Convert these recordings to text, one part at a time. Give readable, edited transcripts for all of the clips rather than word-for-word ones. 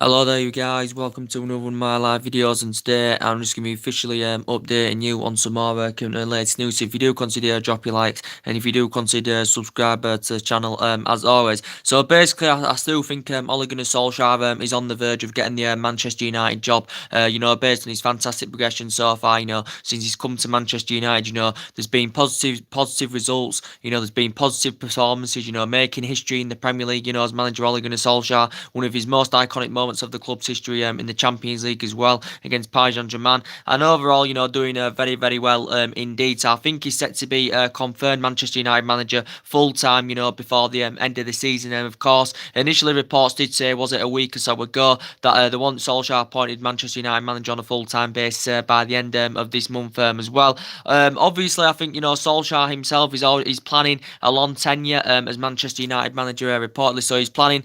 Hello there you guys, welcome to another one of my live videos, and today I'm just going to be officially updating you on some more current and latest news. So if you do consider drop your likes, and if you do consider subscribe to the channel as always. So basically I still think Ole Gunnar Solskjaer is on the verge of getting the Manchester United job, based on his fantastic progression so far, since he's come to Manchester United. There's been positive results, there's been positive performances, making history in the Premier League, as manager Ole Gunnar Solskjaer, one of his most iconic moments of the club's history in the Champions League as well against Paris Saint-Germain, and overall, doing very, very well indeed. So I think he's set to be a confirmed Manchester United manager full time, before the end of the season. And of course, initially reports did say, was it a week or so ago, that they want Solskjaer appointed Manchester United manager on a full time basis by the end of this month as well. Obviously, I think Solskjaer himself is always planning a long tenure as Manchester United manager reportedly. So he's planning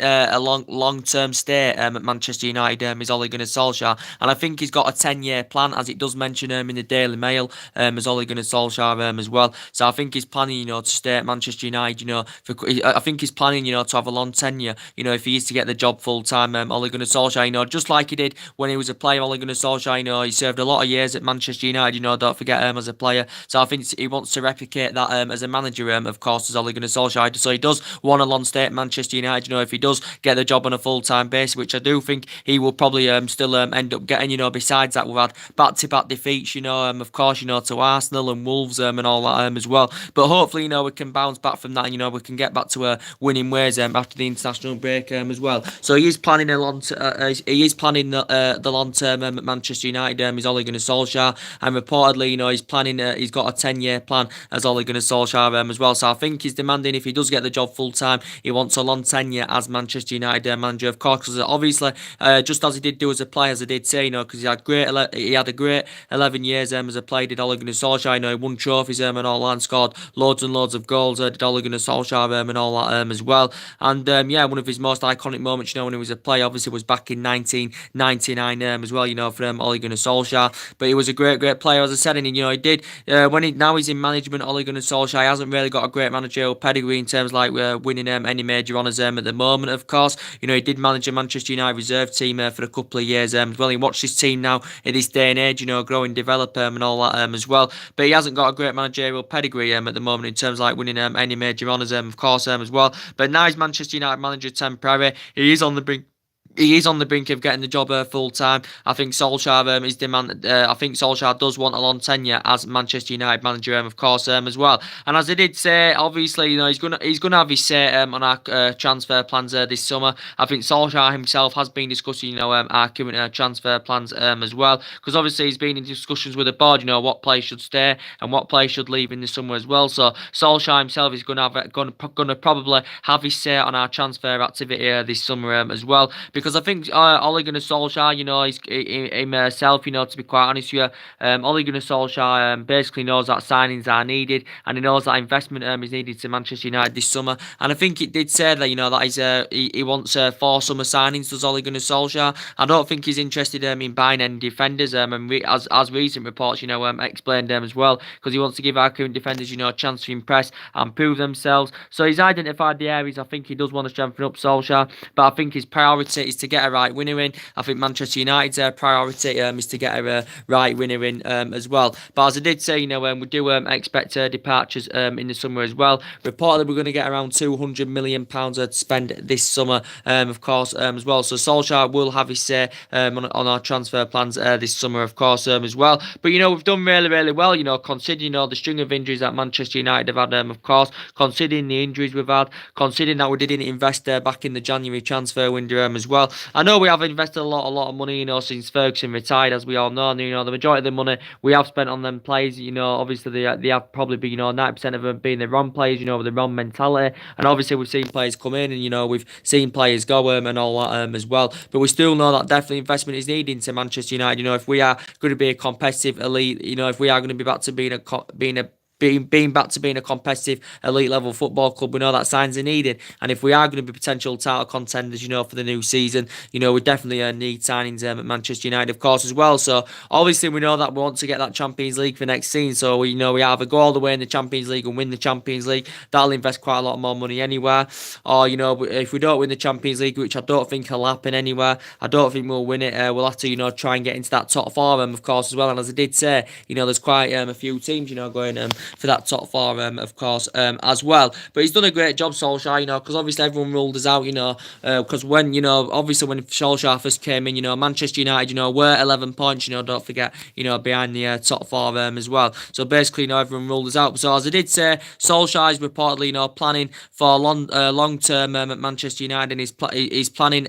a long term stay at Manchester United. Is Ole Gunnar Solskjaer, and I think he's got a 10-year plan, as it does mention in the Daily Mail, as Ole Gunnar Solskjaer as well. So I think he's planning, to stay at Manchester United. I think he's planning, to have a long tenure. If he is to get the job full time, Ole Gunnar Solskjaer, just like he did when he was a player. Ole Gunnar Solskjaer, he served a lot of years at Manchester United. Don't forget as a player. So I think he wants to replicate that as a manager. Of course, as Ole Gunnar Solskjaer. So he does want a long stay at Manchester United. If he does get the job on a full time basis, which I do think he will probably still end up getting. Besides that, we've had back-to-back defeats. Of course, to Arsenal and Wolves and all that as well. But hopefully, we can bounce back from that. We can get back to winning ways after the international break as well. So he is planning the long term at Manchester United. Is Ole Gunnar Solskjaer, and reportedly, he's planning. He's got a 10-year plan as Ole Gunnar Solskjaer as well. So I think he's demanding, if he does get the job full time, he wants a long tenure as Manchester United manager, of course, because obviously, just as he did do as a player, as I did say, because he had a great 11 years as a player. Did Ole Gunnar Solskjaer, he won trophies and all that, and scored loads and loads of goals. Did Ole Gunnar Solskjaer and all that as well. And yeah, one of his most iconic moments, when he was a player, obviously was back in 1999 as well, for Ole Gunnar Solskjaer. But he was a great player, as I said, and he did now he's in management. Ole Gunnar Solskjaer hasn't really got a great managerial pedigree in terms of like winning any major honours at the moment. Of course, he did manage a Manchester United reserve team for a couple of years as well. He watched his team now in this day and age, grow and develop and all that as well. But he hasn't got a great managerial pedigree at the moment in terms of like winning any major honours of course as well. But now he's Manchester United manager temporary. He is on the brink of getting the job full time. I think Solskjaer is demand. I think Solskjaer does want a long tenure as Manchester United manager, of course, as well. And as I did say, obviously, he's gonna have his say on our transfer plans this summer. I think Solskjaer himself has been discussing, our current transfer plans as well, because obviously he's been in discussions with the board, what players should stay and what players should leave in the summer as well. So Solskjaer himself is gonna probably have his say on our transfer activity this summer as well, because I think Ole Gunnar Solskjaer, himself, to be quite honest with you, Ole Gunnar Solskjaer basically knows that signings are needed, and he knows that investment is needed to Manchester United this summer. And I think it did say that, that he wants 4 summer signings, does Ole Gunnar Solskjaer. I don't think he's interested in buying any defenders, and as recent reports, explained as well, because he wants to give our current defenders, a chance to impress and prove themselves. So he's identified the areas I think he does want to strengthen up Solskjaer, but I think his priority is to get a right winner in. I think Manchester United's priority is to get a right winner in as well. But as I did say, we do expect departures in the summer as well. Reportedly, we're going to get around £200 million to spend this summer, of course, as well. So Solskjaer will have his say on our transfer plans this summer, of course, as well. But we've done really, really well. Considering the string of injuries that Manchester United have had, of course, considering the injuries we've had, considering that we didn't invest back in the January transfer window as well. I know we have invested a lot of money, since Ferguson retired, as we all know. And, the majority of the money we have spent on them players, obviously they have probably been, 90% of them being the wrong players, with the wrong mentality. And obviously we've seen players come in, and we've seen players go and all that as well. But we still know that definitely investment is needed into Manchester United. If we are going to be a competitive elite, if we are going to be back to being a being back to being a competitive elite level football club. We know that signs are needed, and if we are going to be potential title contenders, for the new season, we definitely need signings at Manchester United, of course, as well. So obviously we know that we want to get that Champions League for next season. So we either go all the way in the Champions League and win the Champions League. That'll invest quite a lot more money anywhere. Or if we don't win the Champions League, which I don't think will happen anywhere, I don't think we'll win it. We'll have to try and get into that top four, of course, as well. And as I did say, there's quite a few teams going for that top four, of course, as well. But he's done a great job, Solskjaer, because obviously everyone ruled us out, because when obviously when Solskjaer first came in, Manchester United, were 11 points, don't forget, behind the top four, as well. So basically, everyone ruled us out. So as I did say, Solskjaer is reportedly, planning for long term at Manchester United, and he's planning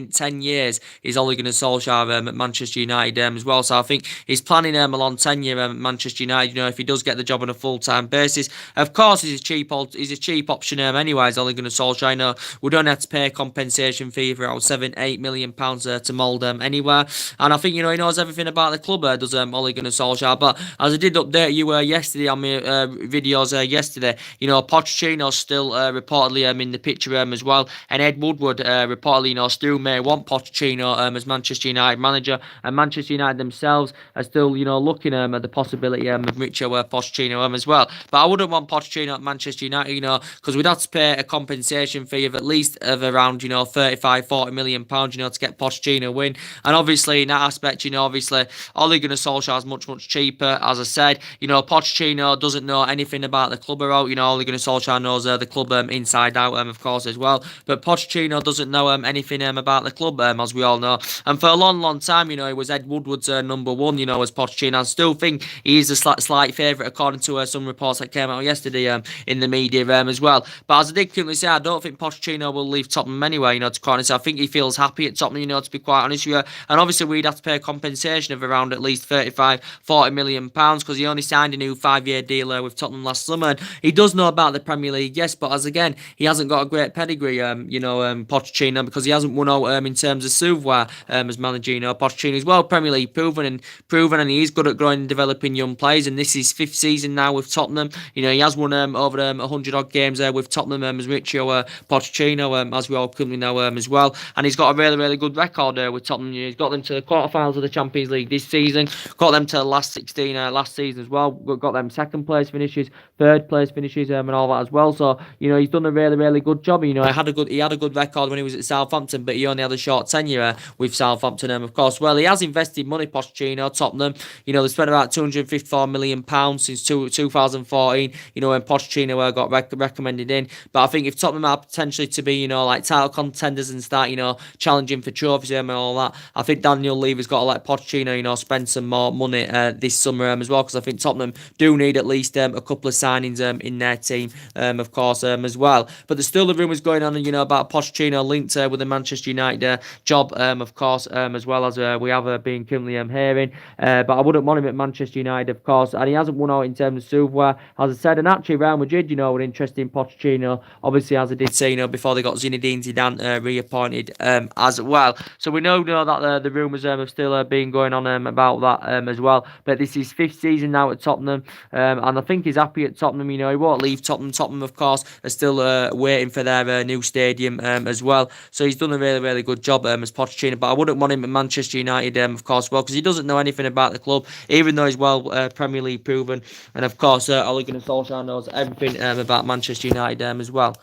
10 years. He's only going to Solskjaer at Manchester United as well. So I think he's planning a long tenure at Manchester United. If he does get the job on a full time basis, of course he's a cheap option anyway. He's only going to Solskjaer. We don't have to pay a compensation fee for around £7-8 million to mould anywhere. And I think he knows everything about the club. Does Ole Gunnar Solskjaer. But as I did update you yesterday on my videos yesterday, Pochettino's still reportedly in the picture as well, and Ed Woodward reportedly still may want Pochettino as Manchester United manager, and Manchester United themselves are still looking at the possibility of Mauricio Pochettino as well. But I wouldn't want Pochettino at Manchester United, because we'd have to pay a compensation fee of at least of around 35-40 million pounds, to get Pochettino in. And obviously in that aspect, obviously Ole Gunnar Solskjaer is much cheaper. As I said, Pochettino doesn't know anything about the club Ole Gunnar Solskjaer knows the club inside out, of course, as well. But Pochettino doesn't know anything about the club, as we all know. And for a long time, he was Ed Woodward's number one, as Pochettino. I still think he's a slight favourite, according to some reports that came out yesterday in the media as well. But as I did currently say, I don't think Pochettino will leave Tottenham anyway, to quite honest. I think he feels happy at Tottenham, to be quite honest with you. And obviously we'd have to pay a compensation of around at least £35-40 million, because he only signed a new 5-year deal with Tottenham last summer. And he does know about the Premier League, yes, but as again, he hasn't got a great pedigree, Pochettino, because he hasn't won out in terms of silverware as manager. Pochettino is well Premier League proven, and he is good at growing and developing young players. And this is his 5th season now with Tottenham. He has won over 100 odd games with Tottenham as Mauricio Pochettino, as we all currently know as well. And he's got a really good record with Tottenham. He's got them to the quarterfinals of the Champions League this season, got them to the last 16 last season as well, got them second place finishes, third place finishes, and all that as well. So he's done a really good job. He had a good record when he was at Southampton, but he only had a short tenure with Southampton, of course. Well, he has invested money, Pochettino, Tottenham. They spent about £254 million since 2014, when Pochettino got recommended in. But I think if Tottenham are potentially to be, like title contenders and start, challenging for trophies and all that, I think Daniel Levy's got to let Pochettino, spend some more money this summer as well, because I think Tottenham do need at least a couple of signings in their team, of course, as well. But there's still the rumours going on, about Pochettino linked with the Manchester United job, of course, as well as we have been currently hearing. But I wouldn't want him at Manchester United, of course, and he hasn't won out in terms of silverware, as I said. And actually, Real Madrid, were interested in Pochettino, obviously, as I did say, before they got Zinedine Zidane reappointed as well. So we know that the rumours have still been going on about that as well. But this is 5th season now at Tottenham, and I think he's happy at Tottenham. He won't leave Tottenham. Tottenham, of course, are still waiting for their new stadium as well. So he's done a really good job as Pochettino. But I wouldn't want him at Manchester United, of course, well, because he doesn't know anything about the club, even though he's well Premier League proven. And of course, Ole Gunnar Solskjaer knows everything about Manchester United as well.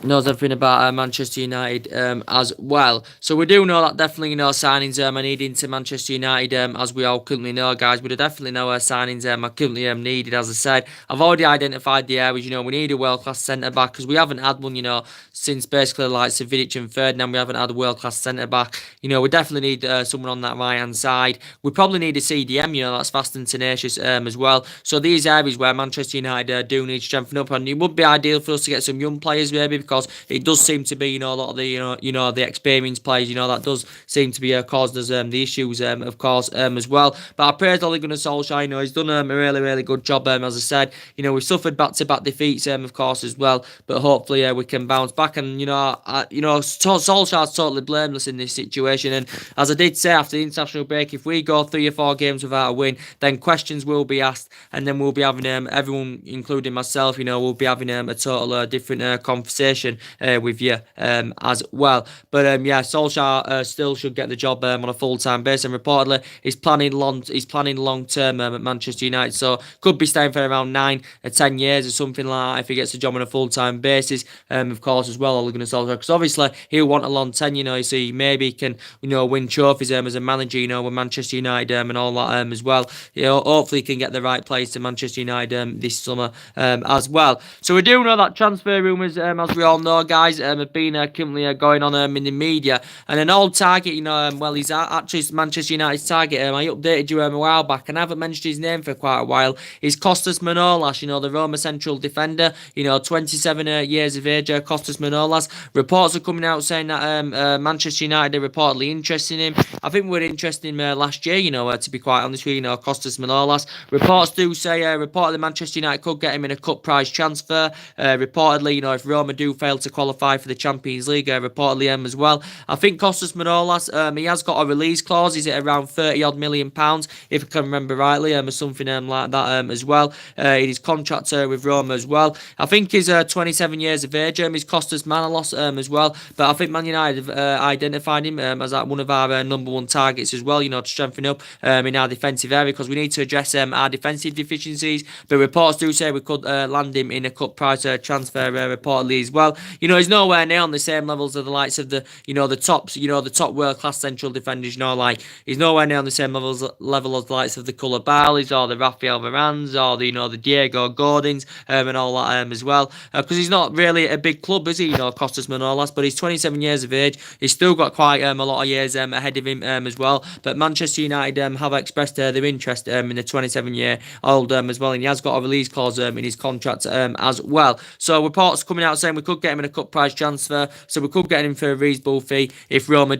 Knows everything about Manchester United as well. So we do know that definitely signings are needed to Manchester United, as we all currently know, guys. We do definitely know signings are currently needed. As I said, I've already identified the areas. We need a world-class centre-back, because we haven't had one, since basically like Vidic and Ferdinand. We haven't had a world-class centre-back. We definitely need someone on that right-hand side. We probably need a CDM, that's fast and tenacious as well. So these areas where Manchester United do need to strengthen up, and it would be ideal for us to get some young players maybe, because it does seem to be, a lot of the, the experienced players, that does seem to be caused us the issues, of course, as well. But I praise Ole Gunnar Solskjaer. He's done a really, really good job. As I said, we've suffered back-to-back defeats, of course, as well. But hopefully, we can bounce back. And Solskjaer's totally blameless in this situation. And as I did say after the international break, if we go 3 or 4 games without a win, then questions will be asked, and then we'll be having everyone, including myself, we'll be having a total different conversation with you as well. But Solskjaer still should get the job on a full-time basis, and reportedly he's planning long term at Manchester United, so could be staying for around 9 or 10 years or something like that if he gets a job on a full-time basis. Of course, as well, Ole Gunnar Solskjaer, because obviously he'll want a long tenure. So maybe he can win trophies as a manager, with Manchester United and all that as well. Hopefully he can get the right place to Manchester United this summer as well. So we do know that transfer rumours, as we all know, guys, have been currently going on in the media. And an old target, he's actually Manchester United's target. I updated you a while back, and I haven't mentioned his name for quite a while. He's Costas Manolas, the Roma central defender, 27 years of age, Costas Manolas. Reports are coming out saying that Manchester United are reportedly interested in him. I think we were interested in him last year, to be quite honest with you, Costas Manolas. Reports do say, reportedly Manchester United could get him in a cut price transfer. Reportedly, if Roma do fail to qualify for the Champions League, reportedly as well. I think Costas Manolas, he has got a release clause. Is it around £30 million, if I can remember rightly, or something like that as well. In his contract with Roma as well. I think he's 27 years of age. He's Costas Manolas as well. But I think Man United have identified him as one of our number 1 targets as well, to strengthen up in our defensive area, because we need to address our defensive deficiencies. But reports do say we could land him in a cut price transfer reportedly as well. He's nowhere near on the same levels of the likes of the tops, the top world-class central defenders, he's nowhere near on the same level as the likes of the Koulibalis or the Rafael Varans or the Diego Gordons and all that as well, because he's not really a big club, is he, Costas Manolas, but he's 27 years of age. He's still got quite a lot of years ahead of him as well. But Manchester United have expressed their interest in the 27-year-old as well, and he has got a release clause in his contract as well. So reports coming out saying we could get him in a cut price transfer, so we could get him for a reasonable fee if Roma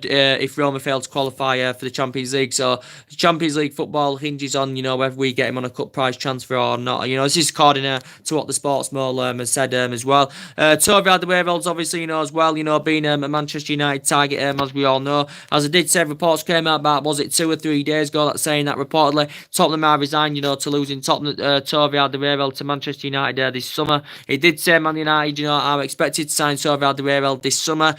fail to qualify for the Champions League. So Champions League football hinges on whether we get him on a cut price transfer or not. This is according to what the Sports Mole has said as well. Toby Alderweireld's obviously as well, being a Manchester United target as we all know. As I did say, reports came out about, was it 2 or 3 days ago, that saying that reportedly Tottenham are resigned to losing Toby Alderweireld to Manchester United this summer. He did say Man United are expected to sign Toby Alderweireld this summer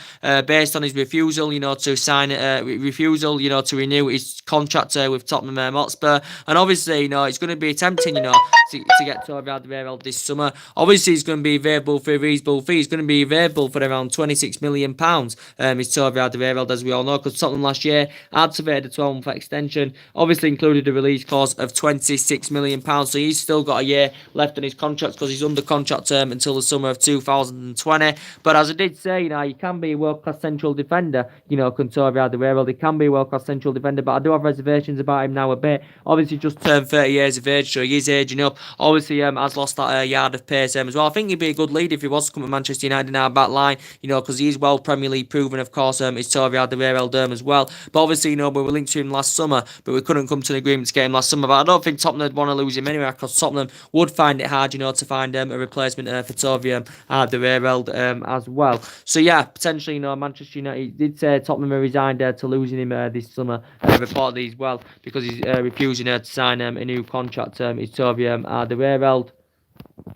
based on his refusal to sign to renew his contract with Tottenham Hotspur. And obviously it's going to be tempting to get Toby Alderweireld this summer. Obviously he's going to be available for a reasonable fee. He's going to be available for around £26 million is Toby Alderweireld, as we all know, because Tottenham last year activated a 12-month extension, obviously included a release clause of £26 million. So he's still got a year left on his contract because he's under contract term until the summer of 2020. But as I did say, he can be a world-class central defender, Toby Alderweireld. He can be a world-class central defender, but I do have reservations about him now a bit. Obviously just turned 30 years of age, so he is aging up. Obviously has lost that yard of pace as well. I think he'd be a good lead if he was to come to Manchester United in our back line, because he is well Premier League proven, of course, is Toby Alderweireld as well. But obviously, we were linked to him last summer, but we couldn't come to an agreement to get him last summer. But I don't think Tottenham would want to lose him anyway, because Tottenham would find it hard, to find a replacement for Toby Alderweireld as well. So yeah, potentially, Manchester United did say Tottenham are resigned to losing him this summer, reportedly as well, because he's refusing to sign a new contract. Is Toby Alderweireld.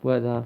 Where there?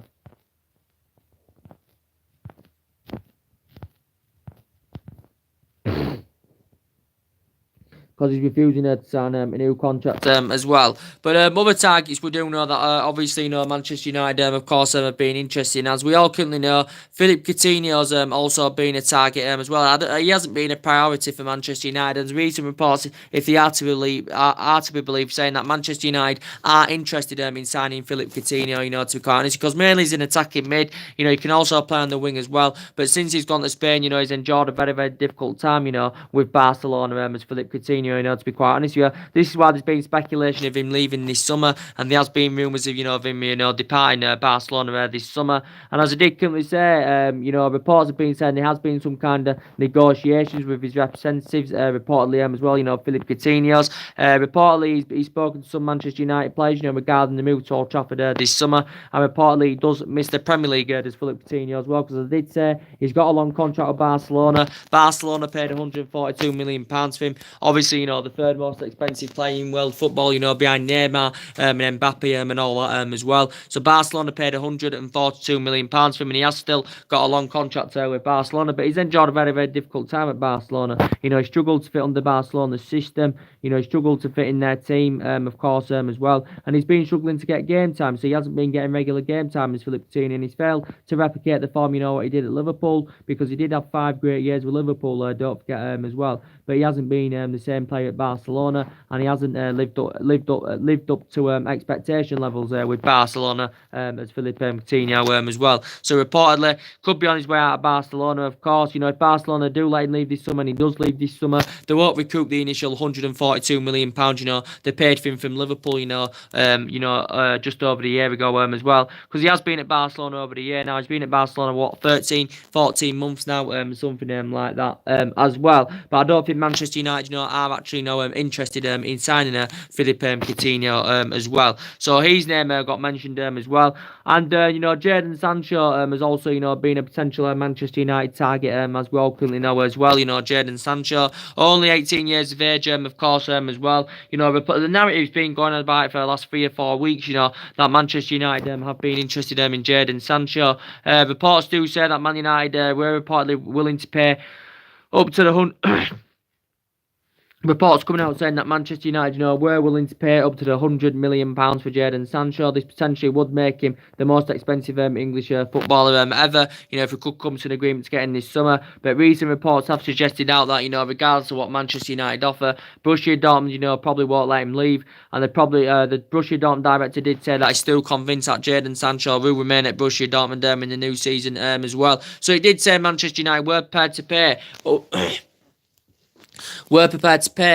Because he's refusing to sign a new contract as well. But other targets, we do know that obviously Manchester United of course have been interested. As we all currently know, Philippe Coutinho's also been a target as well. He hasn't been a priority for Manchester United. And recent reports, if they are to be believed, saying that Manchester United are interested in signing Philippe Coutinho, to be quite honest, because mainly he's an attacking mid. He can also play on the wing as well. But since he's gone to Spain, he's endured a very, very difficult time, with Barcelona as Philippe Coutinho Coutinho, to be quite honest with you. This is why there's been speculation of him leaving this summer, and there has been rumours of him, departing Barcelona this summer. And as I did currently say, reports have been saying there has been some kind of negotiations with his representatives, reportedly as well, Philip Coutinho's. Reportedly, he's spoken to some Manchester United players, regarding the move to Old Trafford this summer, and reportedly he does miss the Premier League, does Philip Coutinho as well, because as I did say, he's got a long contract with Barcelona. Barcelona paid £142 million for him. Obviously, the third most expensive player in world football, behind Neymar and Mbappe and all that as well. So Barcelona paid £142 million for him, and he has still got a long contract with Barcelona, but he's enjoyed a very, very difficult time at Barcelona. He struggled to fit under Barcelona's system. He struggled to fit in their team, of course, as well, and he's been struggling to get game time, so he hasn't been getting regular game time as Philip Coutinho, and he's failed to replicate the form, what he did at Liverpool, because he did have 5 great years with Liverpool, don't forget, as well, but he hasn't been the same player at Barcelona, and he hasn't lived up to expectation levels with Barcelona as Philip Coutinho as well. So reportedly could be on his way out of Barcelona. Of course, if Barcelona do let him leave this summer, and he does leave this summer, they won't recoup the initial £142 million. They paid for him from Liverpool. Just over a year ago as well, because he has been at Barcelona over a year now. He's been at Barcelona 14 months now, something like that as well. But I don't think Manchester United are actually interested in signing Philip Coutinho as well. So his name got mentioned as well, and Jadon Sancho has also been a potential Manchester United target as we all currently know as well. Jadon Sancho, only 18 years of age, of course, as well. The narrative's been going on about it for the last 3 or 4 weeks. That Manchester United have been interested in Jadon Sancho. Reports do say that Man United were reportedly willing to pay up to the reports coming out saying that Manchester United, were willing to pay up to the £100 million for Jadon Sancho. This potentially would make him the most expensive English footballer ever, if we could come to an agreement to get in this summer. But recent reports have suggested out that, regardless of what Manchester United offer, Borussia Dortmund, probably won't let him leave. And the Borussia Dortmund director did say that he's still convinced that Jadon Sancho will remain at Borussia Dortmund in the new season as well. So it did say Manchester United were prepared to pay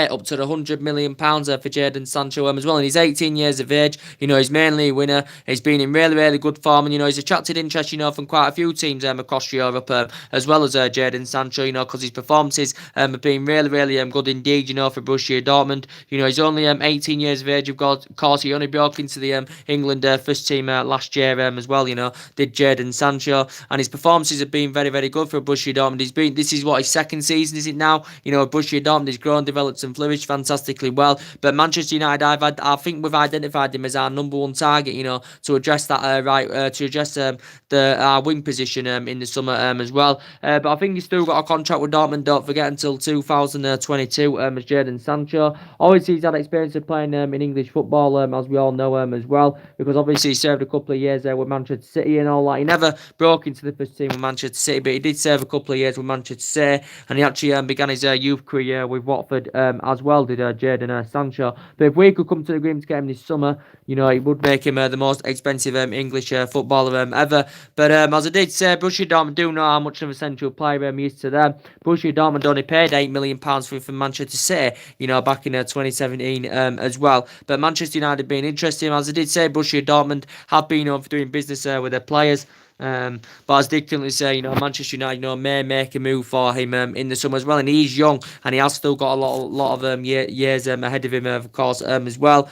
up to the £100 million for Jadon Sancho as well. And he's 18 years of age. He's mainly a winner. He's been in really, really good form. And, he's attracted interest, from quite a few teams across Europe, as well as Jadon Sancho, because his performances have been really, really good indeed, for Borussia Dortmund. He's only 18 years of age. Of course, he only broke into the England first team last year as well, did Jadon Sancho. And his performances have been very, very good for Borussia Dortmund. This is what, his second season, is it now? Borussia Dortmund has grown, developed and flourished fantastically well. But Manchester United, I think we've identified him as our number one target, to address that to address our wing position in the summer as well. But I think he's still got a contract with Dortmund, don't forget, until 2022 as Jadon Sancho. Obviously, he's had experience of playing in English football, as we all know as well, because obviously he served a couple of years with Manchester City and all that. He never broke into the first team with Manchester City, but he did serve a couple of years with Manchester City, and he actually began his youth career with Watford as well, did Jadon Sancho. But if we could come to an agreement to get him this summer, it would make him the most expensive English footballer ever. But as I did say, Borussia Dortmund do know how much of a central player he is to them. Borussia Dortmund only paid £8 million for him from Manchester City, back in 2017 as well. But Manchester United being interested in him, as I did say, Borussia Dortmund have been known for doing business with their players. But as Dick currently say, Manchester United, may make a move for him in the summer as well, and he's young and he has still got a lot of years ahead of him, of course, as well.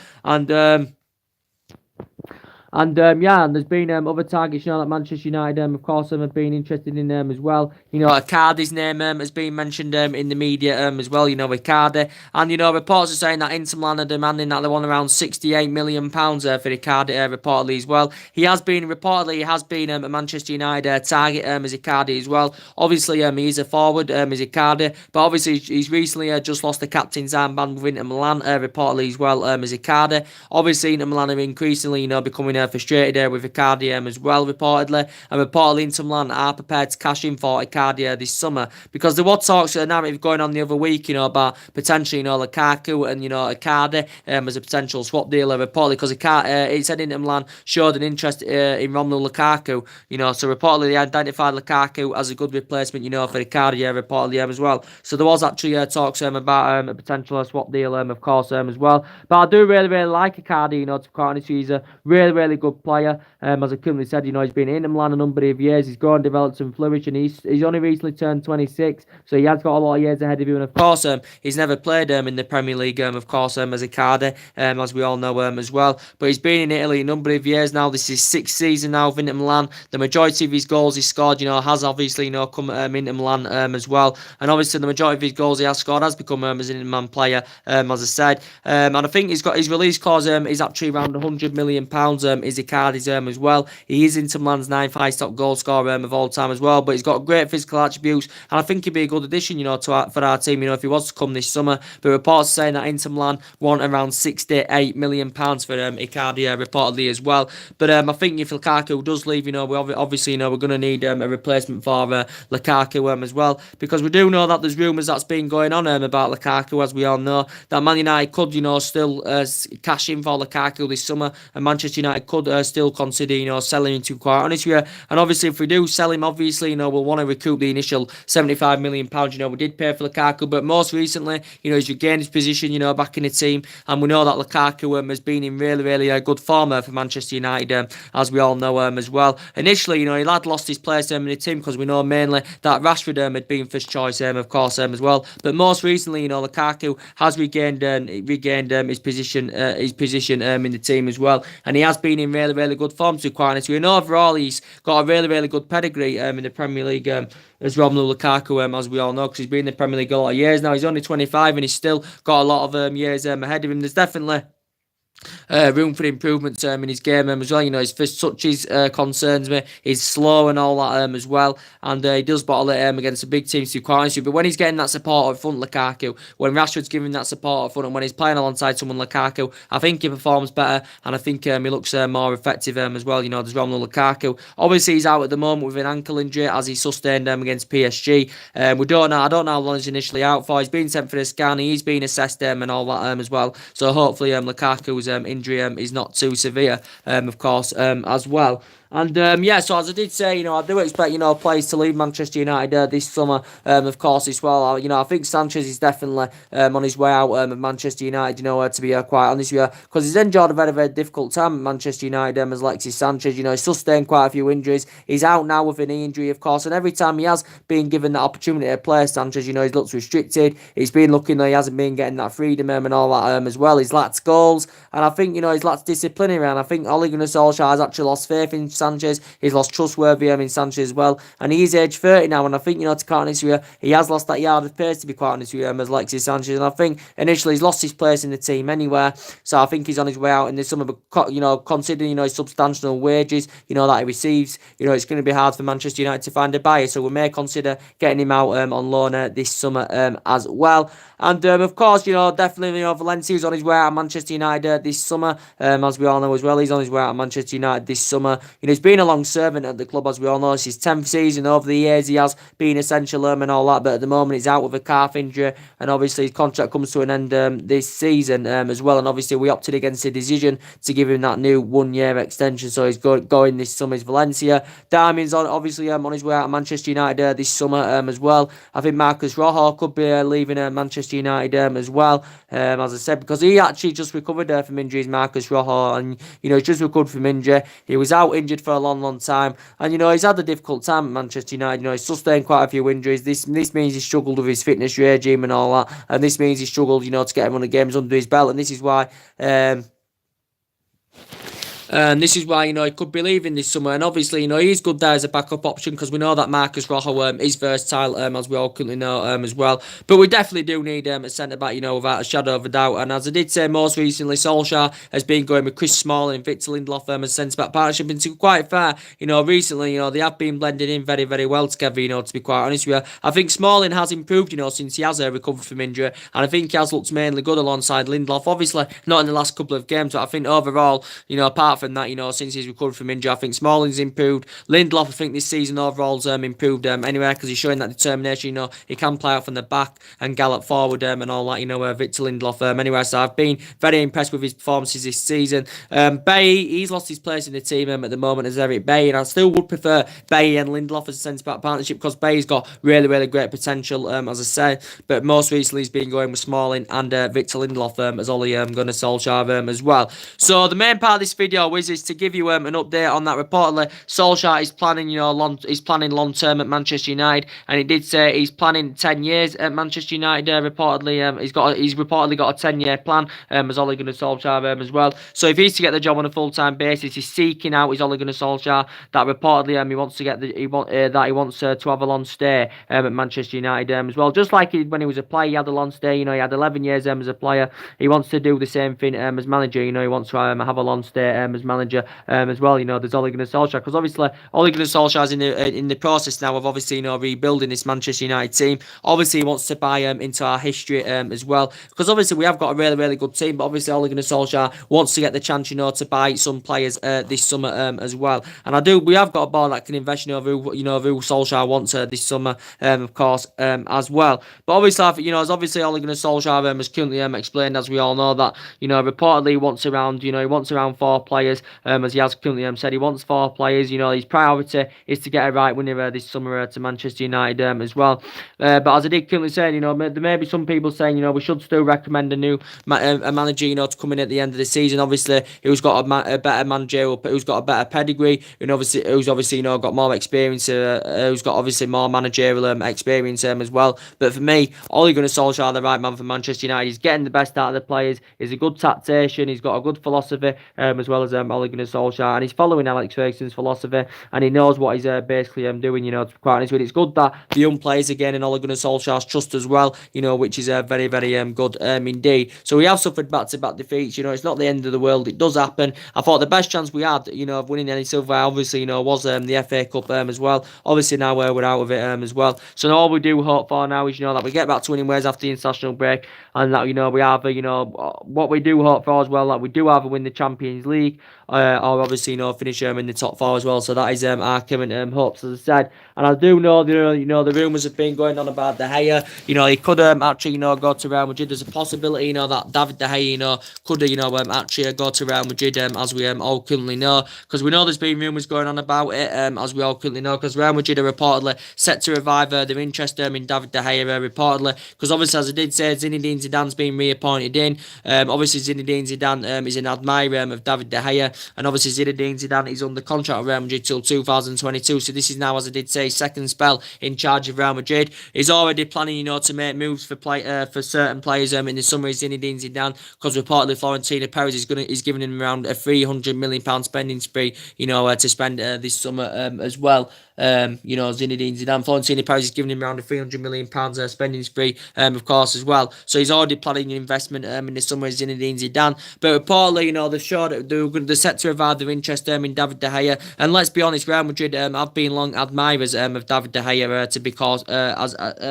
And there's been other targets, that Manchester United, of course, have been interested in as well. Icardi's name has been mentioned in the media as well, Icardi. And, reports are saying that Inter Milan are demanding that they want around £68 million for Icardi, reportedly as well. He has been a Manchester United target as Icardi as well. Obviously, he is a forward, as Icardi, but obviously he's recently just lost the captain's armband with Inter Milan, reportedly as well, as Icardi. Obviously, Inter Milan are increasingly, becoming frustrated with Icardi as well, reportedly. And reportedly Inter Milan are prepared to cash in for Icardi this summer, because there was talks, a narrative going on the other week, about potentially, Lukaku and, Icardi as a potential swap deal, reportedly, because it said Inter Milan showed an interest in Romelu Lukaku, so reportedly they identified Lukaku as a good replacement, for Icardi, reportedly as well. So there was actually talks about a potential swap deal, of course, as well. But I do really, really like Icardi, to be quite honest, he's a really, really good player. As I currently said, he's been in Milan a number of years. He's grown, developed, and flourished, and he's only recently turned 26, so he has got a lot of years ahead of him. And of course, he's never played in the Premier League, of course, as Icardi, as we all know as well. But he's been in Italy a number of years now. This is his sixth season now with Inter Milan. The majority of his goals he scored, has obviously, come Inter Milan as well. And obviously, the majority of his goals he has scored has become as an Inter Milan player, as I said. And I think he's got his release clause is actually around £100 million, is Icardi's as well. He is Inter Milan's 9th highest top goal scorer of all time as well. But he's got great physical attributes, and I think he'd be a good addition, for our team, if he was to come this summer. But reports are saying that Inter Milan want around £68 million for Icardi, reportedly as well. But I think if Lukaku does leave, we obviously, we're going to need a replacement for Lukaku as well, because we do know that there's rumours that's been going on about Lukaku, as we all know, that Man United could, still cash in for Lukaku this summer, and Manchester United could still consider, selling him, to be quite honest with you. And obviously, if we do sell him, obviously, we'll want to recoup the initial £75 million. We did pay for Lukaku, but most recently, he's regained his position, back in the team, and we know that Lukaku has been in really, really good form for Manchester United, as we all know as well. Initially, he had lost his place in the team, because we know mainly that Rashford had been first choice, of course, as well. But most recently, Lukaku has regained his position in the team as well, and he has been in really, really good form, to be quite honest. We know overall he's got a really, really good pedigree in the Premier League, as Romelu Lukaku, as we all know, because he's been in the Premier League a lot of years now. He's only 25, and he's still got a lot of years ahead of him. There's definitely room for improvement in his game as well. His first touches concerns me. He's slow and all that as well, and he does bottle it against the big teams, to be quite honest with you. But when he's getting that support up front, Lukaku, when Rashford's giving that support up front, and when he's playing alongside someone Lukaku, I think he performs better, and I think he looks more effective as well. There's Romelu Lukaku. Obviously, he's out at the moment with an ankle injury, as he sustained against PSG. We don't know. I don't know how long he's initially out for. He's been sent for a scan. He's been assessed and all that as well. So hopefully, Lukaku's injury is not too severe, of course, as well. And so as I did say, I do expect players to leave Manchester United this summer, of course, as well. I think Sanchez is definitely on his way out of Manchester United. To be quite honest with you, because he's endured a very, very difficult time at Manchester United as Alexis Sanchez. He's sustained quite a few injuries. He's out now with a knee injury, of course, and every time he has been given that opportunity to play, Sanchez, he's looked restricted. He's been looking he hasn't been getting that freedom and all that as well. He's lacked goals, and I think he's lacked discipline around. I think Ole Gunnar Solsjaer has actually lost faith in Sanchez. He's lost trustworthy in Sanchez as well, and he's age 30 now, and I think, to be quite honest with you, he has lost that yard of pace, to be quite honest with you, as Alexis Sanchez, and I think initially he's lost his place in the team anywhere, so I think he's on his way out in this summer. But considering his substantial wages that he receives, it's going to be hard for Manchester United to find a buyer, so we may consider getting him out on loan this summer as well. And of course, definitely, Valencia's on his way out of Manchester United this summer, as we all know as well. He's on his way out of Manchester United this summer. He's been a long servant at the club, as we all know. It's his 10th season. Over the years, he has been essential and all that, but at the moment, he's out with a calf injury, and obviously, his contract comes to an end this season as well. And obviously, we opted against the decision to give him that new 1-year extension, so he's going this summer. Is Valencia. Darmian's obviously on his way out of Manchester United this summer as well. I think Marcus Rojo could be leaving Manchester United as well, as I said, because he actually just recovered from injuries, Marcus Rojo, and he's just recovered from injury. He was out injured for a long time, and he's had a difficult time at Manchester United. He's sustained quite a few injuries. This means he struggled with his fitness regime and all that, and this means he struggled to get him on the games under his belt, and this is why this is why, he could be leaving this summer. And obviously, he's good there as a backup option, because we know that Marcus Rojo is versatile, as we all currently know as well. But we definitely do need a centre-back, without a shadow of a doubt. And as I did say, most recently, Solskjaer has been going with Chris Smalling and Victor Lindelof as centre-back partnership. And to be quite fair, recently, they have been blending in very, very well together, to be quite honest with you. I think Smalling has improved, since he has recovered from injury. And I think he has looked mainly good alongside Lindelof. Obviously, not in the last couple of games, but I think overall, apart and that, since he's recovered from injury. I think Smalling's improved. Lindelof, I think this season overall's improved anyway, because he's showing that determination. He can play out from the back and gallop forward and all that. Victor Lindelof. Anyway, so I've been very impressed with his performances this season. Bailly, he's lost his place in the team at the moment as Eric Bailly, and I still would prefer Bailly and Lindelof as a centre back partnership, because Bailly's got really, really great potential, as I say. But most recently, he's been going with Smalling and Victor Lindelof as Ole Gunnar Solskjaer as well. So the main part of this video is to give you an update on that. Reportedly, Solskjaer is planning, he's planning long term at Manchester United, and he did say he's planning 10 years at Manchester United. Reportedly, he's reportedly got a 10-year plan as Ole Gunnar Solskjaer as well. So if he's to get the job on a full-time basis, he's seeking out his Ole Gunnar Solskjaer. That reportedly he wants to get he wants to have a long stay at Manchester United as well. Just like when he was a player, he had a long stay. He had 11 years as a player. He wants to do the same thing as manager. He wants to have a long stay as manager as well. There's Ole Gunnar Solskjaer, because obviously Ole Gunnar Solskjaer's in the process now of obviously rebuilding this Manchester United team. Obviously he wants to buy into our history as well, because obviously we have got a really, really good team, but obviously Ole Gunnar Solskjaer wants to get the chance to buy some players this summer as well. And we have got a board that can invest who Solskjaer wants this summer of course as well. But obviously as obviously Ole Gunnar Solskjaer has currently explained, as we all know, that reportedly he wants around 4 players as he has currently said. He wants 4 players. His priority is to get a right winner this summer to Manchester United as well. But as I did currently say, there may be some people saying we should still recommend a new manager to come in at the end of the season, obviously who's got a better managerial, who's got a better pedigree, and who's obviously got more experience, who's got obviously more managerial experience as well. But for me, Ole Gunnar Solskjaer, the right man for Manchester United. He's getting the best out of the players. He's a good tactician. He's got a good philosophy as well as Ole Gunnar Solskjaer, and he's following Alex Ferguson's philosophy, and he knows what he's basically doing. To be quite honest with you, it's good that the young players again in Ole Gunnar Solskjaer's trust as well. Which is very, very good indeed. So we have suffered back-to-back defeats. It's not the end of the world. It does happen. I thought the best chance we had, of winning any silverware, obviously, was the FA Cup as well. Obviously now we're out of it as well. So now all we do hope for now is that we get back to winning ways after the international break, and that we have what we do hope for as well, that we do either win the Champions League or obviously finish in the top 4 as well. So that is our current hopes, as I said. And I do know the rumours have been going on about De Gea. He could actually go to Real Madrid. There's a possibility that David De Gea could actually go to Real Madrid as we all currently know, because we know there's been rumours going on about it as we all currently know, because Real Madrid are reportedly set to revive their interest in David De Gea reportedly, because obviously, as I did say, Zinedine Zidane's been reappointed in. Obviously Zinedine Zidane is an admirer of David De Gea, and obviously Zinedine Zidane is under contract with Real Madrid till 2022, so this is now, as I did say, second spell in charge of Real Madrid. He's already planning to make moves for certain players in the summer. Is Zinedine Zidane, because reportedly Florentino Perez is giving him around a £300 million spending spree to spend this summer as well. Zinedine Zidane, Florentino Perez is giving him around a £300 million spending spree, of course, as well. So he's already planning an investment in the summer as Zinedine Zidane. But reportedly, they've showed that they're set to revive their interest in David De Gea. And let's be honest, Real Madrid have been long admirers of David De Gea,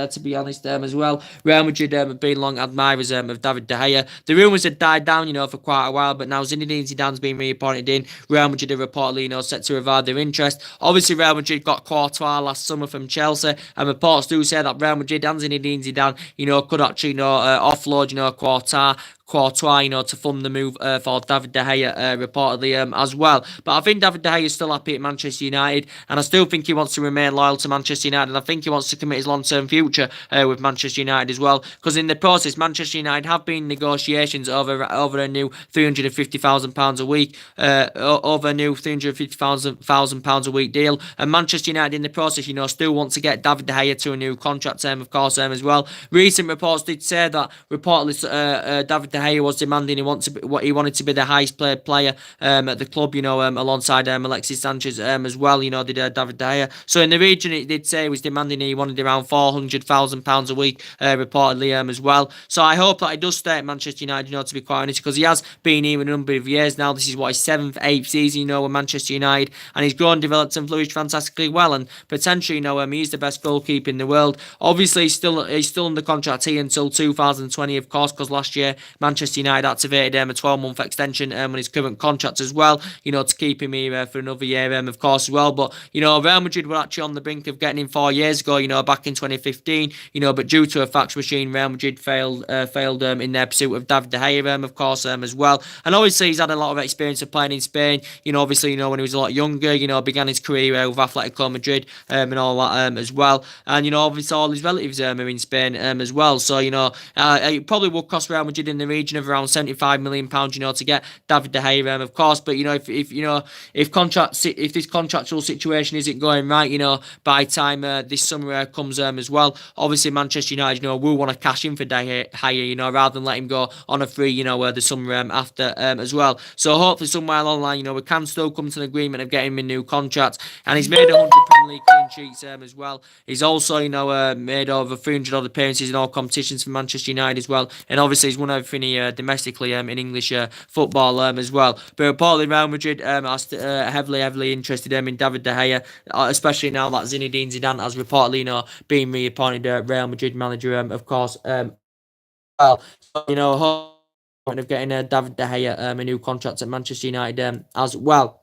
to be honest as well. Real Madrid have been long admirers of David De Gea. The rumours had died down, for quite a while, but now Zinedine Zidane's been reappointed in. Real Madrid are reportedly, set to revive their interest. Obviously, Real Madrid got Courtois last summer from Chelsea, and reports do say that Real Madrid and Zinedine Zidane, could actually, offload, Courtois, to fund the move for David De Gea, reportedly as well. But I think David De Gea is still happy at Manchester United, and I still think he wants to remain loyal to Manchester United, and I think he wants to commit his long-term future with Manchester United as well, because in the process, Manchester United have been negotiations over a new £350,000 a week, over a new £350,000 a week deal, and Manchester United in the process, still want to get David De Gea to a new contract term, of course, as well. Recent reports did say that reportedly David De Gea was demanding he wanted to be the highest paid player at the club, alongside Alexis Sanchez as well, did David De Gea. So in the region, it did say he was demanding he wanted around £400,000 a week, reportedly as well. So I hope that he does stay at Manchester United, to be quite honest, because he has been here a number of years now. This is what his 7th, 8th season, with Manchester United, and he's grown, developed and flourished fantastically well, and potentially, he's the best goalkeeper in the world. Obviously, he's still under contract here until 2020, of course, because last year Manchester United activated a 12-month extension on his current contract as well, to keep him here for another year, of course, as well. But, Real Madrid were actually on the brink of getting him 4 years ago, back in 2015, but due to a fax machine, Real Madrid failed in their pursuit of David De Gea, of course, as well. And obviously, he's had a lot of experience of playing in Spain, obviously, when he was a lot younger, began his career with Atletico Madrid, and all that, as well. And, obviously, all his relatives are in Spain, as well. So, it probably would cost Real Madrid in the region of around £75 million, to get David De Gea, of course. But, if this contractual situation isn't going right, by time this summer comes, as well, obviously Manchester United, will want to cash in for De Gea, rather than let him go on a free, the summer after, as well. So hopefully somewhere along the line, we can still come to an agreement of getting him a new contract. And he's made 100 Premier League clean sheets, as well. He's also, made over 300 odd appearances in all competitions for Manchester United as well. And obviously he's won everything domestically in English football, as well. But reportedly Real Madrid are heavily interested in David De Gea, especially now that Zinedine Zidane has reportedly, been reappointed Real Madrid manager, of course. Well, so, point of getting David De Gea a new contract at Manchester United, as well.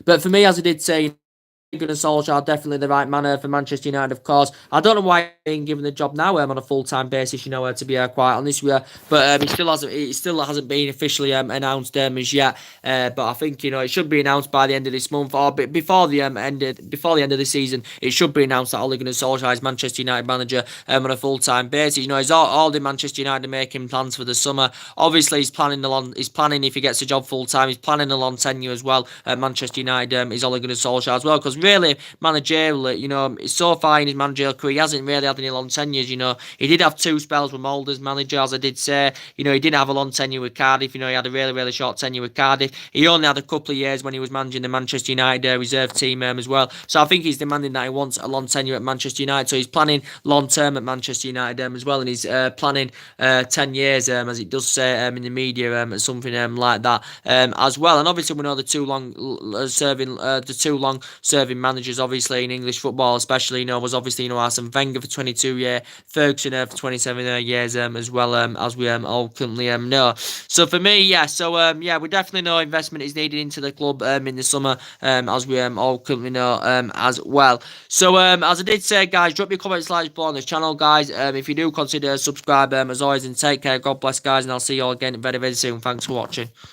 But for me, as I did say, Gunnar Solskjaer definitely the right man for Manchester United, of course. I don't know why he's being given the job now on a full-time basis, to be quite honest with you. But it still hasn't been officially announced as yet. But I think it should be announced by the end of this month, or before the end of the season. It should be announced that Ole Gunnar Solskjaer is Manchester United manager on a full-time basis. He's all the Manchester United making plans for the summer. Obviously, he's planning if he gets a job full-time. He's planning a long tenure as well at Manchester United. Is Ole Gunnar Solskjaer as well, because really, managerially, so far in his managerial career, he hasn't really had any long tenures. He did have 2 spells with Mould as manager, as I did say. He didn't have a long tenure with Cardiff. He had a really, really short tenure with Cardiff. He only had a couple of years when he was managing the Manchester United reserve team, as well. So I think he's demanding that he wants a long tenure at Manchester United. So he's planning long term at Manchester United, as well, and he's planning 10 years, as it does say in the media, something like that, as well. And obviously, we know the two long serving managers, obviously, in English football, especially, was obviously, Arsene Wenger for 22 years, Ferguson for 27 years, as well, as we all currently know. So for me, we definitely know investment is needed into the club in the summer, as we all currently know, as well. So as I did say, guys, drop your comments, likes below on this channel, guys. If you do consider subscribe, as always, and take care. God bless, guys, and I'll see you all again very, very soon. Thanks for watching.